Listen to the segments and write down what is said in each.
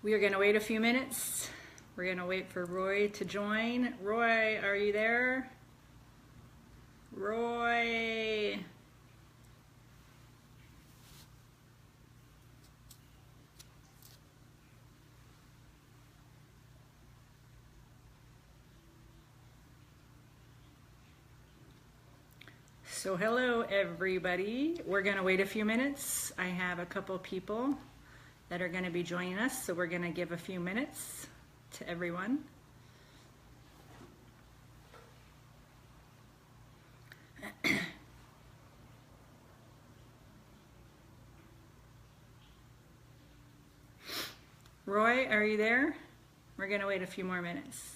We are going to wait a few minutes. We're going to wait for Roy to join. Roy, are you there? Roy. So hello everybody. We're going to wait a few minutes. I have a couple people that are going to be joining us, so we're going to give a few minutes to everyone. Roy, are you there? We're going to wait a few more minutes.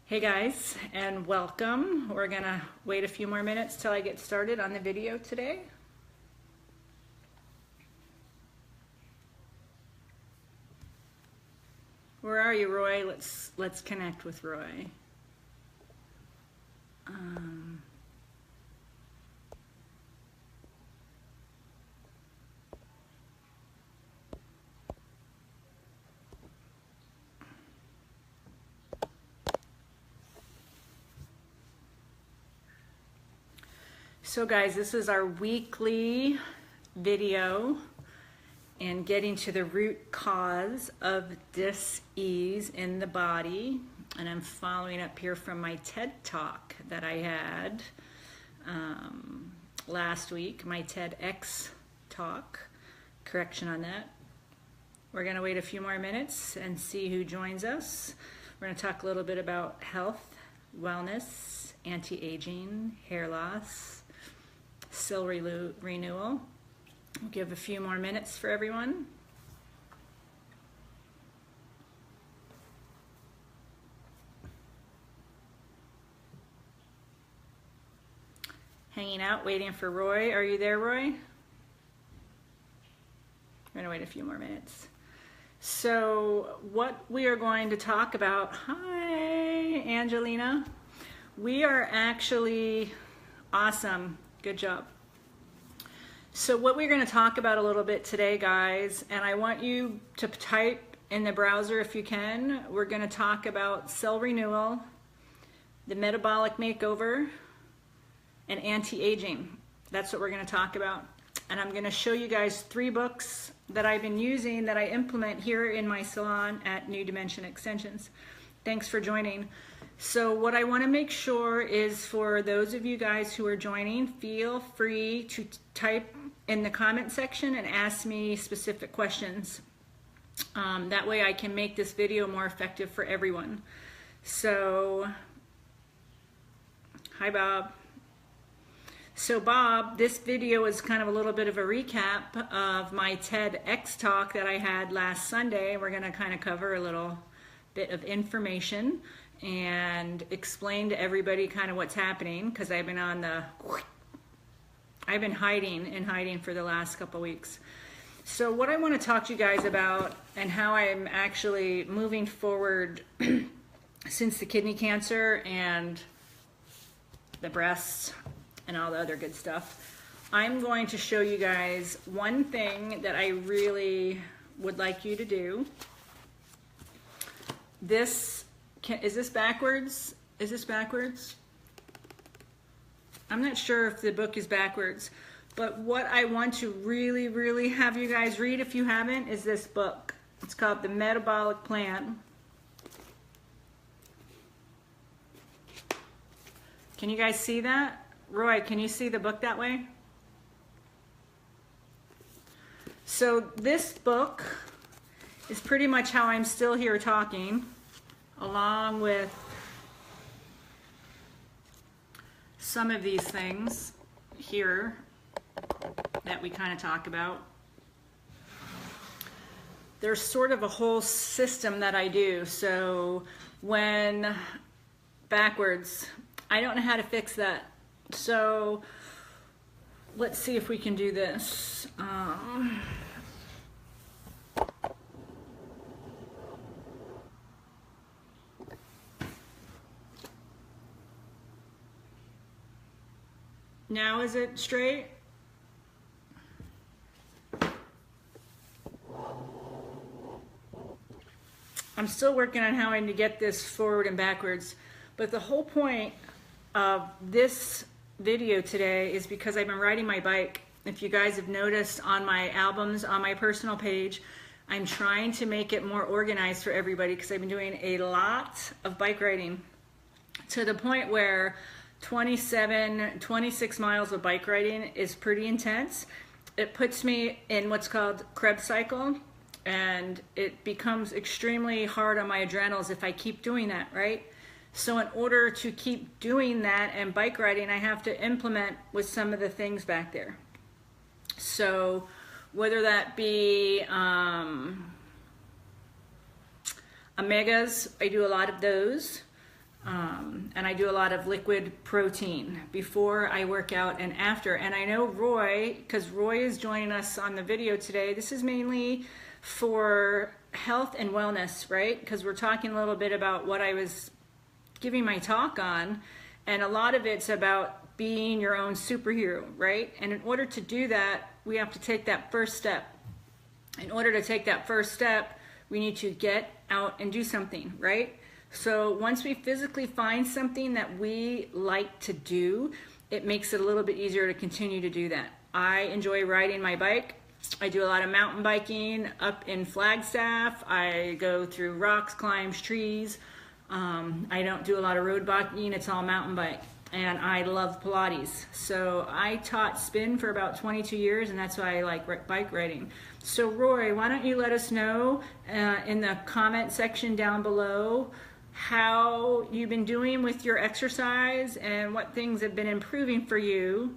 Hey guys, and welcome. We're gonna wait a few more minutes till I get started on the video today. Where are you, Roy? Let's connect with Roy. So guys, this is our weekly video and getting to the root cause of dis-ease in the body. And I'm following up here from my TED Talk that I had last week, my TEDx talk, correction on that. We're gonna wait a few more minutes and see who joins us. We're gonna talk a little bit about health, wellness, anti-aging, hair loss, cell renewal. We'll give a few more minutes for everyone. Hanging out, waiting for Roy. Are you there, Roy? We're gonna wait a few more minutes. So what we are going to talk about, hi, Angelina. We are actually, awesome. Good job. So what we're going to talk about a little bit today, guys, and I want you to type in the browser if you can. We're going to talk about cell renewal, the metabolic makeover, and anti-aging. That's what we're going to talk about. And I'm going to show you guys 3 books that I've been using that I implement here in my salon at New Dimension Extensions. Thanks for joining. So what I want to make sure is for those of you guys who are joining, feel free to type in the comment section and ask me specific questions. That way I can make this video more effective for everyone. So, hi Bob. So Bob, this video is kind of a little bit of a recap of my TEDx talk that I had last Sunday. We're going to kind of cover a little bit of information and explain to everybody kind of what's happening, because I've been hiding for the last couple weeks. So what I want to talk to you guys about and how I'm actually moving forward since the kidney cancer and the breasts and all the other good stuff, I'm going to show you guys one thing that I really would like you to do. Is this backwards? Is this backwards? I'm not sure if the book is backwards, but what I want to really have you guys read, if you haven't, is this book. It's called The Metabolic Plan. Can you guys see that? Roy, can you see the book that way? So this book is pretty much how I'm still here talking, along with some of these things here that we kind of talk about. There's sort of a whole system that I do. So when backwards, I don't know how to fix that. So let's see if we can do this. Now is it straight? I'm still working on how to get this forward and backwards, but the whole point of this video today is because I've been riding my bike. If you guys have noticed on my albums on my personal page, I'm trying to make it more organized for everybody because I've been doing a lot of bike riding to the point where 26 miles of bike riding is pretty intense. It puts me in what's called Krebs cycle, and it becomes extremely hard on my adrenals if I keep doing that, right? So in order to keep doing that and bike riding, I have to implement with some of the things back there. So whether that be omegas, I do a lot of those. And I do a lot of liquid protein before I work out and after. And I know Roy, because Roy is joining us on the video today, this is mainly for health and wellness, right? Because we're talking a little bit about what I was giving my talk on, and a lot of it's about being your own superhero, right? And in order to do that, we have to take that first step. In order to take that first step, we need to get out and do something, right? So once we physically find something that we like to do, it makes it a little bit easier to continue to do that. I enjoy riding my bike. I do a lot of mountain biking up in Flagstaff. I go through rocks, climbs, trees. I don't do a lot of road biking. It's all mountain bike. And I love Pilates. So I taught spin for about 22 years, and that's why I like bike riding. So Roy, why don't you let us know in the comment section down below how you've been doing with your exercise and what things have been improving for you,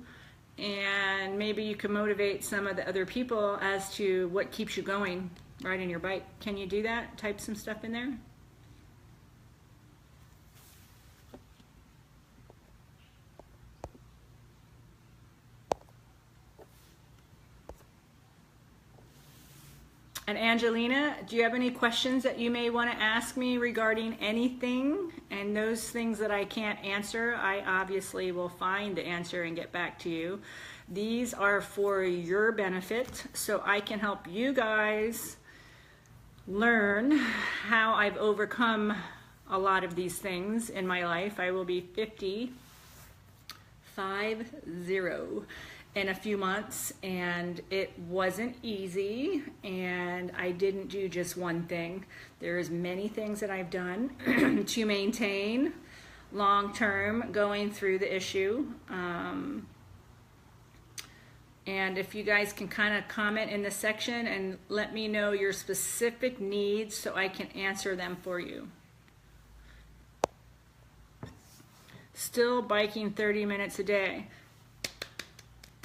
and maybe you can motivate some of the other people as to what keeps you going riding your bike. Can you do that? Type some stuff in there. And Angelina, do you have any questions that you may want to ask me regarding anything? And those things that I can't answer, I obviously will find the answer and get back to you. These are for your benefit, so I can help you guys learn how I've overcome a lot of these things in my life. I will be 50 in a few months, and it wasn't easy, and I didn't do just one thing. There's many things that I've done to maintain long-term going through the issue. And if you guys can kind of comment in the section and let me know your specific needs so I can answer them for you. Still biking 30 minutes a day.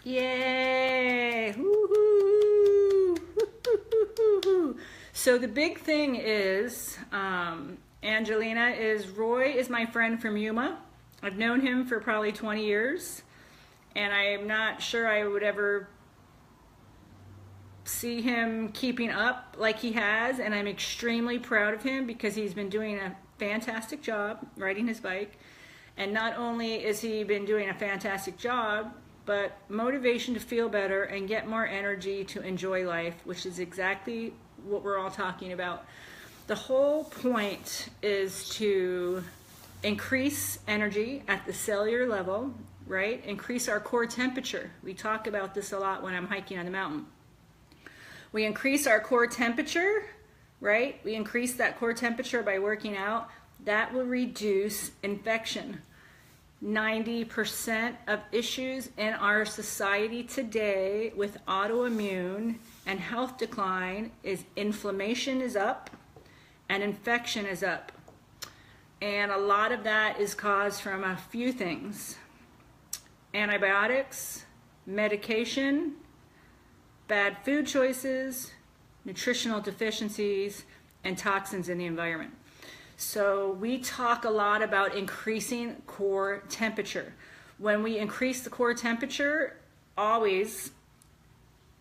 Yay! Woo-hoo! Woo-hoo-hoo-hoo-hoo! So the big thing is, Angelina, is Roy is my friend from Yuma. I've known him for probably 20 years, and I am not sure I would ever see him keeping up like he has, and I'm extremely proud of him because he's been doing a fantastic job riding his bike. And not only has he been doing a fantastic job, but motivation to feel better and get more energy to enjoy life, which is exactly what we're all talking about. The whole point is to increase energy at the cellular level, right? Increase our core temperature. We talk about this a lot when I'm hiking on the mountain. We increase our core temperature, right? We increase that core temperature by working out. That will reduce infection. 90% of issues in our society today with autoimmune and health decline is inflammation is up and infection is up. And a lot of that is caused from a few things: antibiotics, medication, bad food choices, nutritional deficiencies, and toxins in the environment. So we talk a lot about increasing core temperature. When we increase the core temperature, always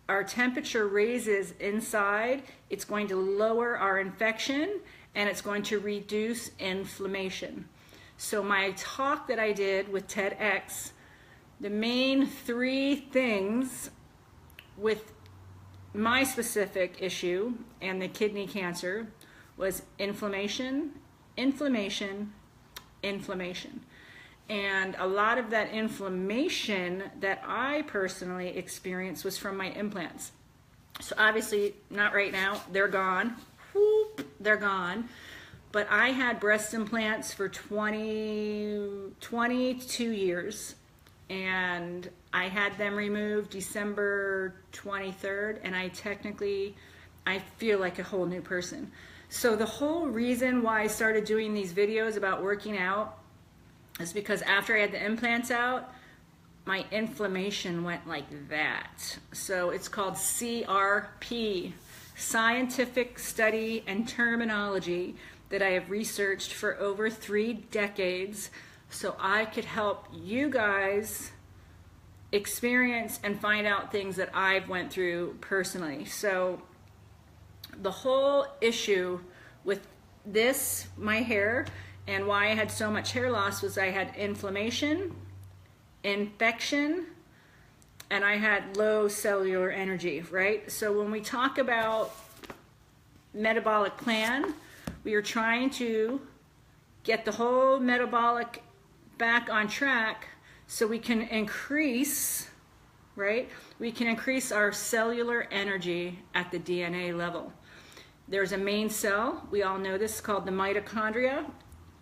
our temperature raises inside. It's going to lower our infection and it's going to reduce inflammation. So my talk that I did with TEDx, the main 3 things with my specific issue and the kidney cancer was inflammation, inflammation, inflammation. And a lot of that inflammation that I personally experienced was from my implants. So obviously not right now, they're gone. Whoop, they're gone. But I had breast implants for 22 years, and I had them removed December 23rd, and I feel like a whole new person. So the whole reason why I started doing these videos about working out is because after I had the implants out, my inflammation went like that. So it's called CRP, scientific study and terminology that I have researched for over 3 decades, so I could help you guys experience and find out things that I've went through personally. So the whole issue with this, my hair, and why I had so much hair loss was I had inflammation, infection, and I had low cellular energy, right? So when we talk about metabolic plan, we are trying to get the whole metabolic back on track so we can increase, right? We can increase our cellular energy at the DNA level. There's a main cell, we all know this, called the mitochondria.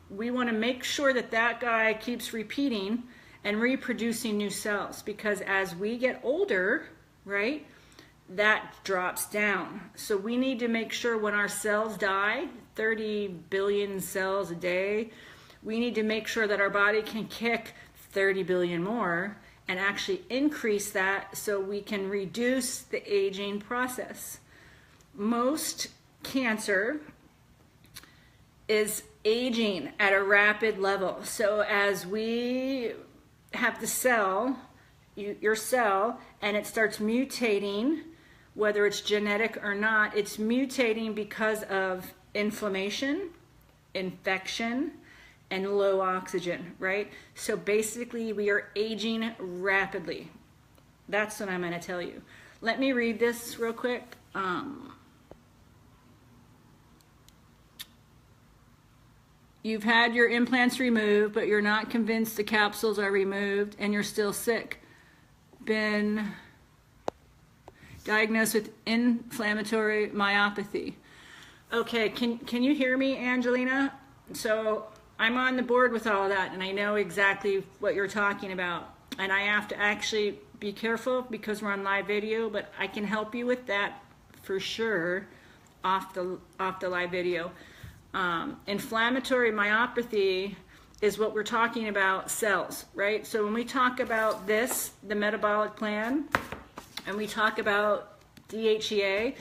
We want to make sure that that guy keeps repeating and reproducing new cells, because as we get older, right, that drops down. So we need to make sure when our cells die, 30 billion cells a day, we need to make sure that our body can kick 30 billion more and actually increase that so we can reduce the aging process. Most cancer is aging at a rapid level. So as we have the cell, your cell, and it starts mutating, whether it's genetic or not, it's mutating because of inflammation, infection, and low oxygen, right? So basically we are aging rapidly. That's what I'm going to tell you. Let me read this real quick. You've had your implants removed, but you're not convinced the capsules are removed and you're still sick. Been diagnosed with inflammatory myopathy. Okay, can you hear me, Angelina? So I'm on the board with all of that, and I know exactly what you're talking about. And I have to actually be careful because we're on live video, but I can help you with that for sure off the live video. Inflammatory myopathy is what we're talking about, cells, right? So when we talk about this, the metabolic plan, and we talk about DHEA,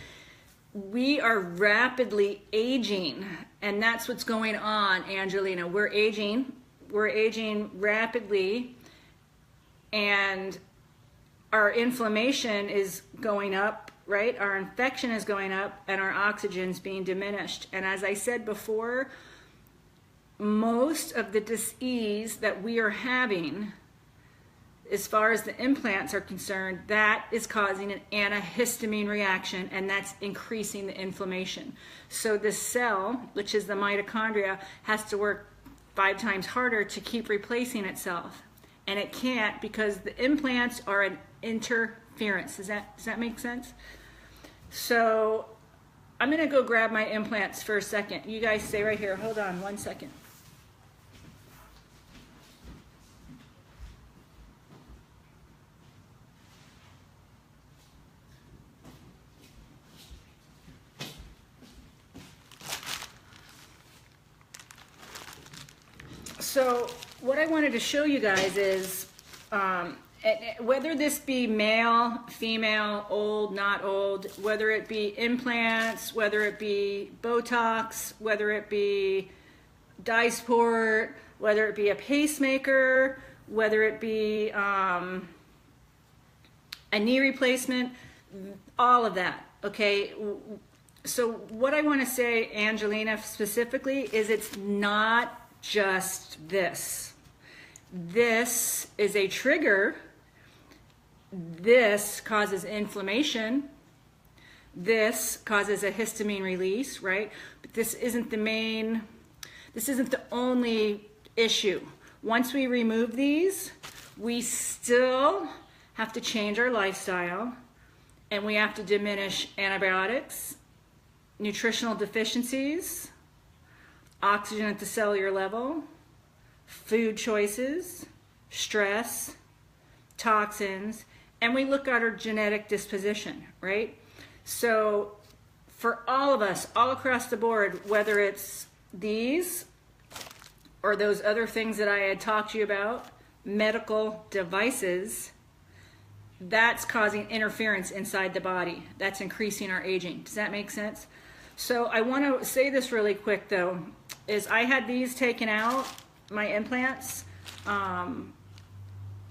we are rapidly aging, and that's what's going on, Angelina. We're aging rapidly, and our inflammation is going up, right? Our infection is going up, and our oxygen's being diminished. And as I said before, most of the disease that we are having, as far as the implants are concerned, that is causing an antihistamine reaction, and that's increasing the inflammation. So the cell, which is the mitochondria, has to work 5 times harder to keep replacing itself. And it can't, because the implants are an interference. Does that make sense? So I'm gonna go grab my implants for a second. You guys stay right here. Hold on 1 second. So what I wanted to show you guys is whether this be male, female, old, not old, whether it be implants, whether it be Botox, whether it be Dysport, whether it be a pacemaker, whether it be a knee replacement, all of that, okay? So what I want to say, Angelina, specifically, is it's not just this. This is a trigger. This causes inflammation. This causes a histamine release, right? But this isn't the only issue. Once we remove these, we still have to change our lifestyle, and we have to diminish antibiotics, nutritional deficiencies, oxygen at the cellular level, food choices, stress, toxins, and we look at our genetic disposition, right? So for all of us, all across the board, whether it's these or those other things that I had talked to you about, medical devices, that's causing interference inside the body. That's increasing our aging. Does that make sense? So I want to say this really quick though, is I had these taken out, my implants,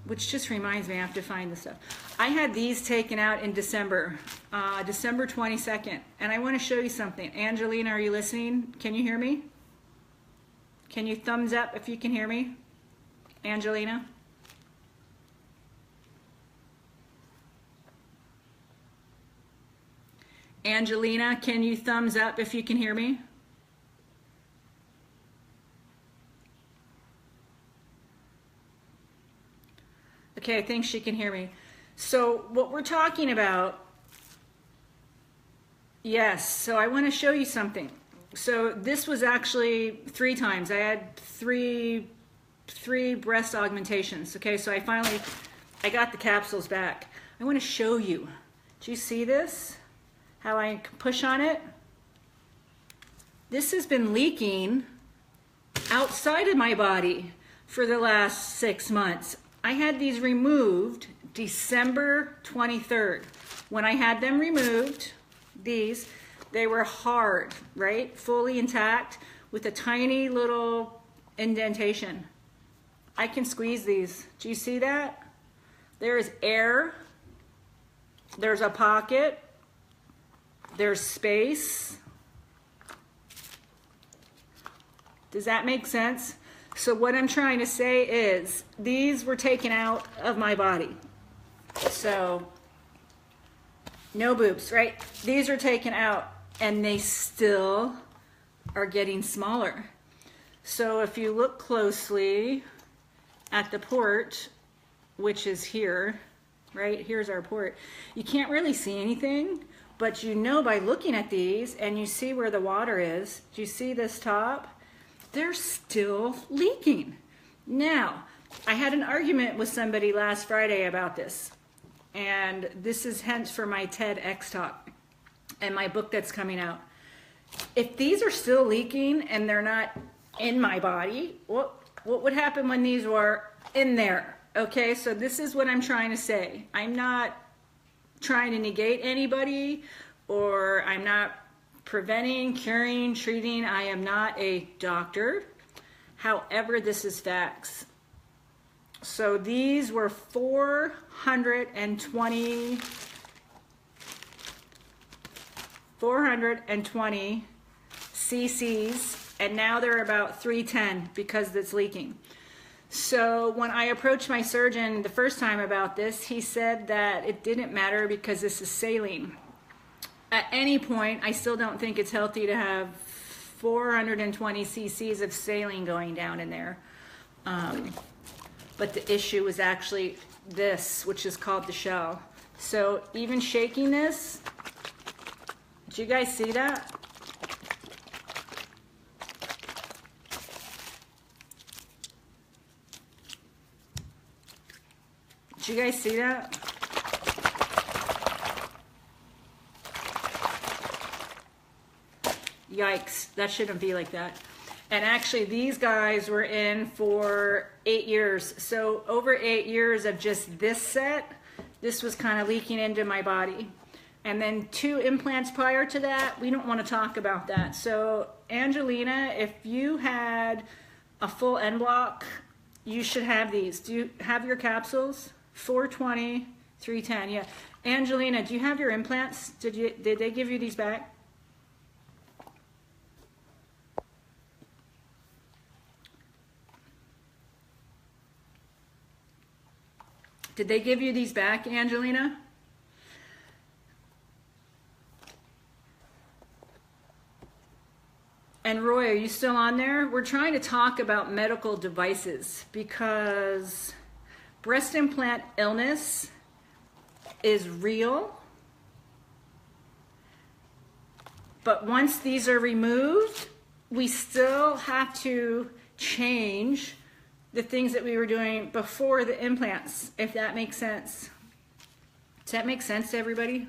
which just reminds me I have to find the stuff. I had these taken out in December, December 22nd, and I want to show you something. Angelina, are you listening? Can you hear me? Can you thumbs up if you can hear me? Angelina? Angelina, can you thumbs up if you can hear me? Okay, I think she can hear me. So what we're talking about, yes, so I want to show you something. So this was actually 3 times. I had three breast augmentations. Okay, so I got the capsules back. I want to show you. Do you see this? How I push on it? This has been leaking outside of my body for the last 6 months. I had these removed December 23rd. When I had them removed, they were hard, right? Fully intact with a tiny little indentation. I can squeeze these. Do you see that? There is air. There's a pocket. There's space. Does that make sense? So what I'm trying to say is these were taken out of my body. So no boobs, right? These are taken out and they still are getting smaller. So if you look closely at the port, which is here, right? Here's our port. You can't really see anything, but you know by looking at these and you see where the water is. Do you see this top? They're still leaking. Now, I had an argument with somebody last Friday about this, and this is hence for my TEDx talk and my book that's coming out. If these are still leaking and they're not in my body, what would happen when these were in there? Okay, so this is what I'm trying to say. I'm not trying to negate anybody, or I'm not preventing, curing, treating. I am not a doctor. However, this is facts. So these were 420 cc's, and now they're about 310 because it's leaking. So when I approached my surgeon the first time about this, he said that it didn't matter because this is saline. At any point, I still don't think it's healthy to have 420 cc's of saline going down in there. But the issue is actually this, which is called the shell. So even shaking this, Did you guys see that? Did you guys see that? Yikes, that shouldn't be like that. And actually these guys were in for 8 years. So over 8 years of just this set, this was kind of leaking into my body. And then 2 implants prior to that, we don't want to talk about that. So Angelina, if you had a full end block, you should have these. Do you have your capsules? 420, 310, yeah. Angelina, do you have your implants? Did they give you these back? Did they give you these back, Angelina? And Roy, are you still on there? We're trying to talk about medical devices because breast implant illness is real. But once these are removed, we still have to change the things that we were doing before the implants, if that makes sense. Does that make sense to everybody?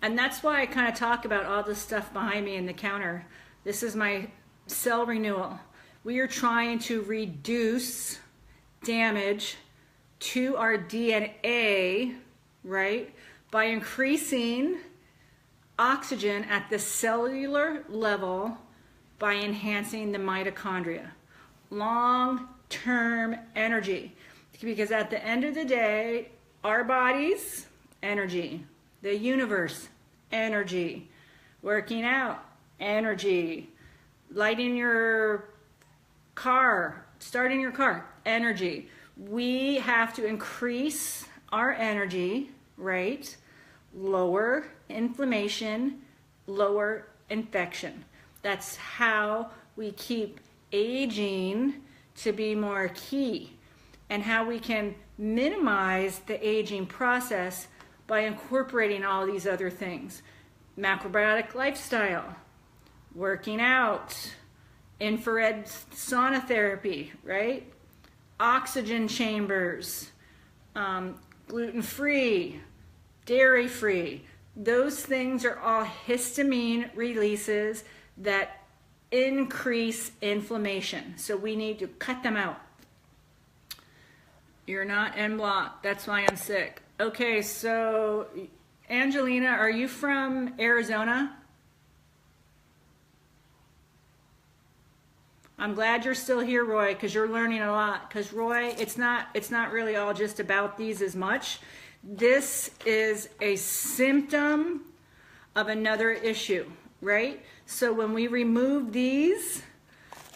And that's why I kind of talk about all this stuff behind me in the counter. This is my cell renewal. We are trying to reduce damage to our DNA, right, by increasing oxygen at the cellular level by enhancing the mitochondria. Long-term energy. Because at the end of the day, our bodies, energy. The universe, energy. Working out, energy. Lighting your car, starting your car, energy. We have to increase our energy, right? Lower inflammation, lower infection. That's how we keep aging to be more key, and how we can minimize the aging process by incorporating all these other things. Macrobiotic lifestyle, working out, infrared sauna therapy, right? Oxygen chambers, gluten-free, dairy-free. Those things are all histamine releases that increase inflammation. So we need to cut them out. You're not en bloc. That's why I'm sick. Okay, so Angelina, are you from Arizona? I'm glad you're still here, Roy, because you're learning a lot. Because Roy, it's not really all just about these as much. This is a symptom of another issue, right? So when we remove these,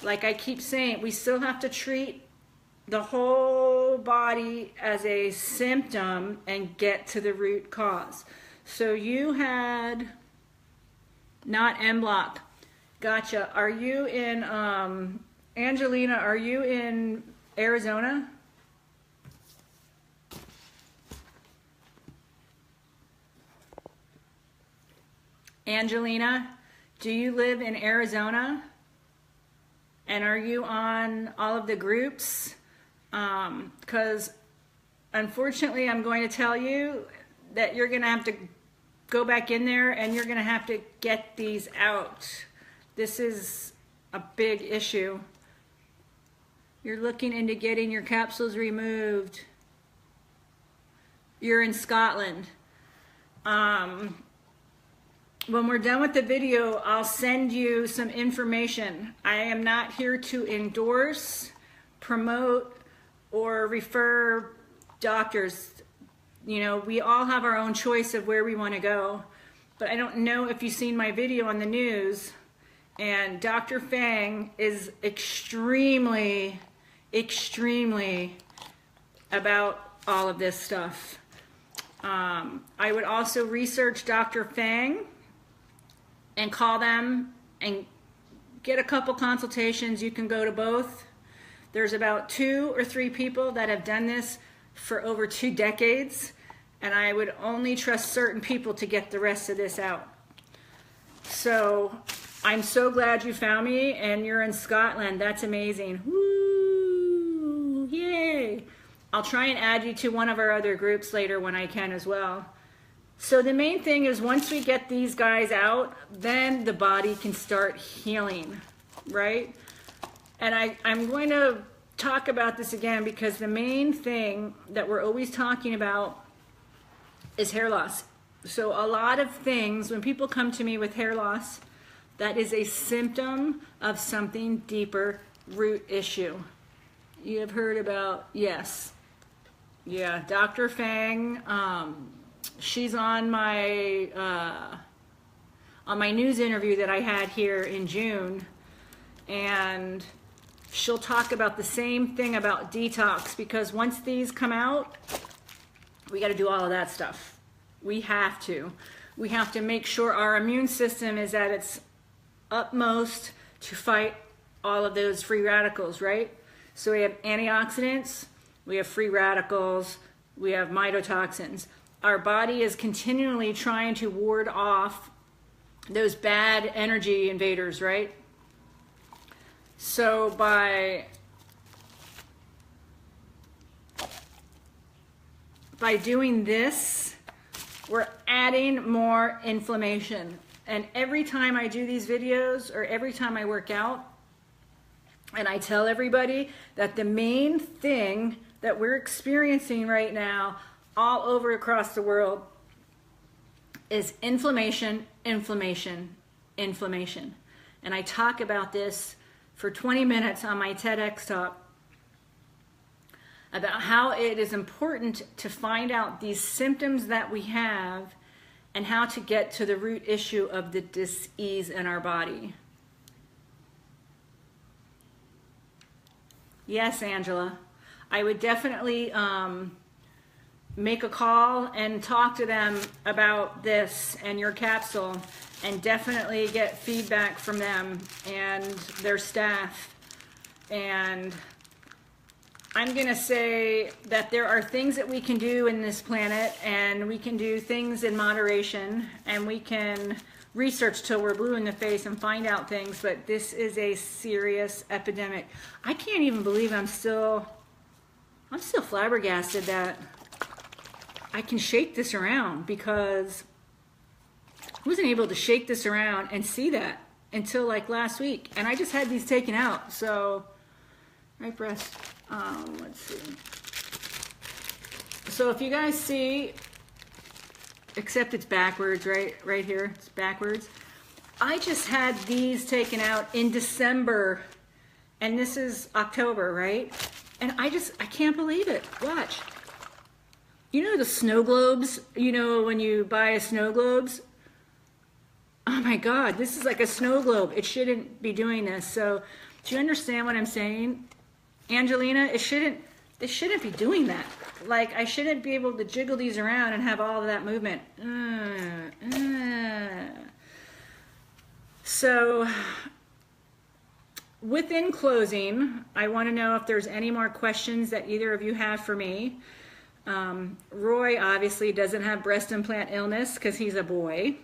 like I keep saying, we still have to treat the whole body as a symptom and get to the root cause. So you had not en bloc. Gotcha. Are you in, Angelina, are you in Arizona? Angelina, do you live in Arizona? And are you on all of the groups? Because unfortunately, I'm going to tell you that you're going to have to go back in there and you're going to have to get these out. This is a big issue. You're looking into getting your capsules removed. You're in Scotland. When we're done with the video, I'll send you some information. I am not here to endorse, promote, or refer doctors. You know, we all have our own choice of where we want to go. But I don't know if you've seen my video on the news, and Dr. Fang is extremely about all of this stuff. I would also research Dr. Fang and call them and get a couple consultations. You can go to both. There's about 2 or 3 people that have done this for over 2 decades, and I would only trust certain people to get the rest of this out. So I'm so glad you found me, and you're in Scotland. That's amazing. Woo! Yay! I'll try and add you to one of our other groups later when I can as well. So the main thing is, once we get these guys out, then the body can start healing, right? And I'm going to talk about this again, because the main thing that we're always talking about is hair loss. So a lot of things, when people come to me with hair loss, that is a symptom of something deeper, root issue. You have heard about, yes. Yeah, Dr. Fang, she's on my news interview that I had here in June, and she'll talk about the same thing about detox, because once these come out, we got to do all of that stuff. We have to make sure our immune system is at its utmost to fight all of those free radicals, right? So we have antioxidants, we have free radicals, we have mitotoxins. Our body is continually trying to ward off those bad energy invaders, right? So by doing this, we're adding more inflammation. And every time I do these videos, or every time I work out, and I tell everybody that the main thing that we're experiencing right now all over across the world is inflammation, inflammation, inflammation. And I talk about this for 20 minutes on my TEDx talk about how it is important to find out these symptoms that we have and how to get to the root issue of the dis-ease in our body. Yes, Angela, I would definitely make a call and talk to them about this and your capsule, and definitely get feedback from them and their staff. And I'm gonna say that there are things that we can do in this planet, and we can do things in moderation, and we can research till we're blue in the face and find out things, but this is a serious epidemic. I can't even believe I'm still flabbergasted that I can shake this around, because I wasn't able to shake this around and see that until like last week, and I just had these taken out. So right breast, let's see. So if you guys see, except it's backwards, right here, it's backwards. I just had these taken out in December, and this is October, right? And I can't believe it. Watch. You know the snow globes? You know when you buy a snow globes? Oh my God, this is like a snow globe. It shouldn't be doing this. So do you understand what I'm saying? Angelina, it shouldn't be doing that. Like, I shouldn't be able to jiggle these around and have all of that movement. So, within closing, I want to know if there's any more questions that either of you have for me. Roy obviously doesn't have breast implant illness because he's a boy,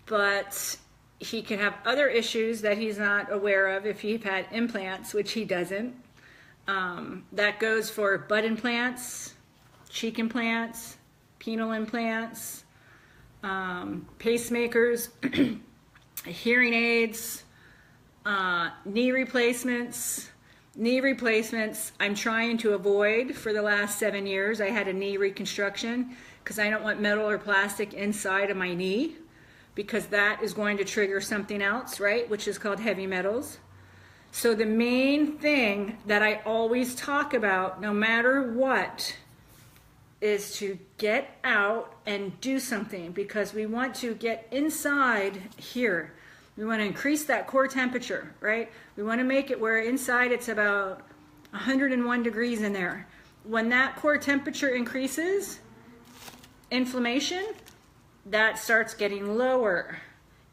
but he can have other issues that he's not aware of if he's had implants, which he doesn't. That goes for butt implants, cheek implants, penile implants, pacemakers, hearing aids, knee replacements. Knee replacements I'm trying to avoid for the last 7 years. I had a knee reconstruction because I don't want metal or plastic inside of my knee, because that is going to trigger something else, right? Which is called heavy metals. So the main thing that I always talk about, no matter what, is to get out and do something, because we want to get inside here. We want to increase that core temperature, right? We want to make it where inside it's about 101 degrees in there. When that core temperature increases, inflammation, that starts getting lower.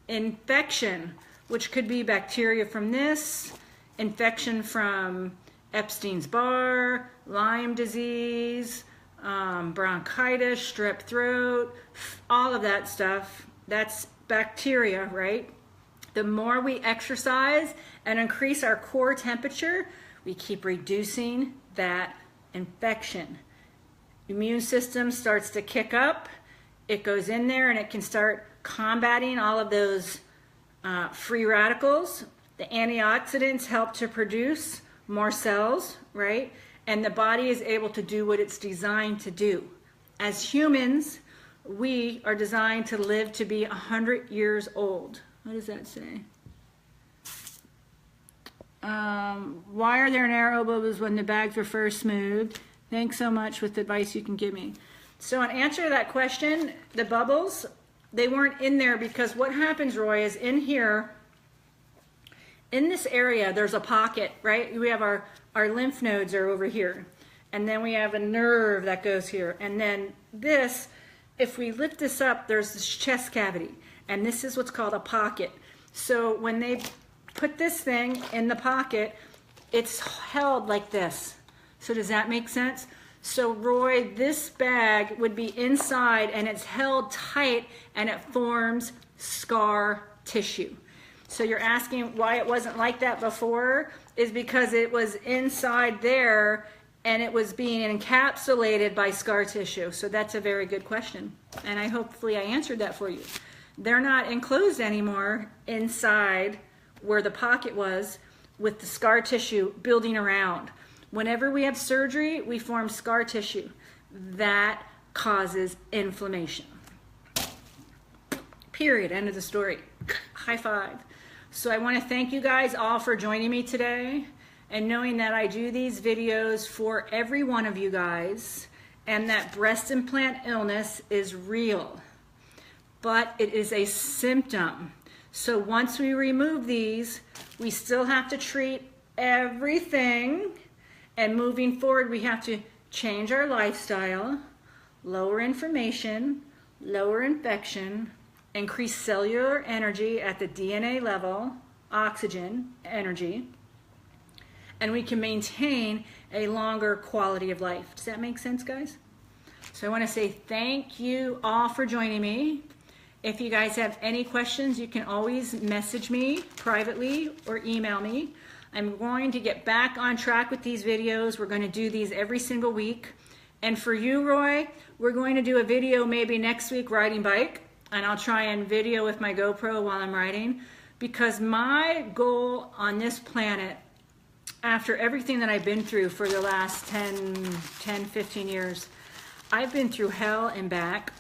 Infection, which could be bacteria from this, infection from Epstein's Barr, Lyme disease, bronchitis, strep throat, all of that stuff. That's bacteria, right? The more we exercise and increase our core temperature, we keep reducing that infection. Immune system starts to kick up. It goes in there and it can start combating all of those free radicals. The antioxidants help to produce more cells, right? And the body is able to do what it's designed to do. As humans, we are designed to live to be 100 years old. What does that say? Why are there narrow bubbles when the bags were first smoothed? Thanks so much with the advice you can give me. So in answer to that question, the bubbles, they weren't in there because what happens, Roy, is in here, in this area, there's a pocket, right? We have our lymph nodes are over here. And then we have a nerve that goes here. And then this, if we lift this up, there's this chest cavity. And this is what's called a pocket. So when they put this thing in the pocket, it's held like this. So does that make sense? So Roy, this bag would be inside and it's held tight and it forms scar tissue. So you're asking why it wasn't like that before is because it was inside there and it was being encapsulated by scar tissue. So that's a very good question. And hopefully I answered that for you. They're not enclosed anymore inside where the pocket was with the scar tissue building around. Whenever we have surgery, we form scar tissue. That causes inflammation. Period. End of the story. High five. So I want to thank you guys all for joining me today and knowing that I do these videos for every one of you guys and that breast implant illness is real, but it is a symptom. So once we remove these, we still have to treat everything. And moving forward, we have to change our lifestyle, lower inflammation, lower infection, increase cellular energy at the DNA level, oxygen, energy, and we can maintain a longer quality of life. Does that make sense, guys? So I want to say thank you all for joining me. If you guys have any questions, you can always message me privately or email me. I'm going to get back on track with these videos. We're going to do these every single week. And for you, Roy, we're going to do a video maybe next week riding bike. And I'll try and video with my GoPro while I'm riding. Because my goal on this planet, after everything that I've been through for the last 15 years, I've been through hell and back.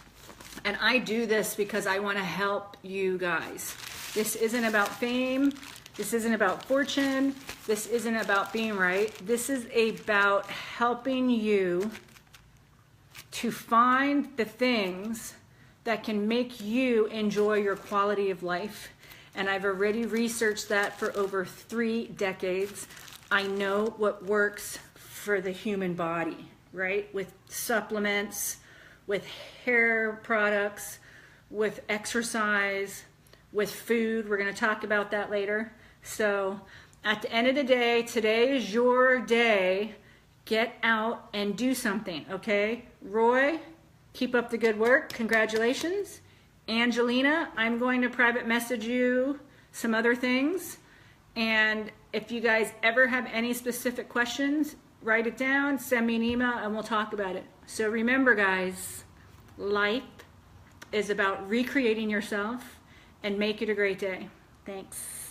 And I do this because I want to help you guys. This isn't about fame. This isn't about fortune. This isn't about being right. This is about helping you to find the things that can make you enjoy your quality of life. And I've already researched that for over 3 decades. I know what works for the human body, right? With supplements, with hair products, with exercise, with food. We're going to talk about that later. So at the end of the day, today is your day. Get out and do something, okay? Roy, keep up the good work. Congratulations. Angelina, I'm going to private message you some other things. And if you guys ever have any specific questions, write it down, send me an email, and we'll talk about it. So remember, guys, life is about recreating yourself and make it a great day. Thanks.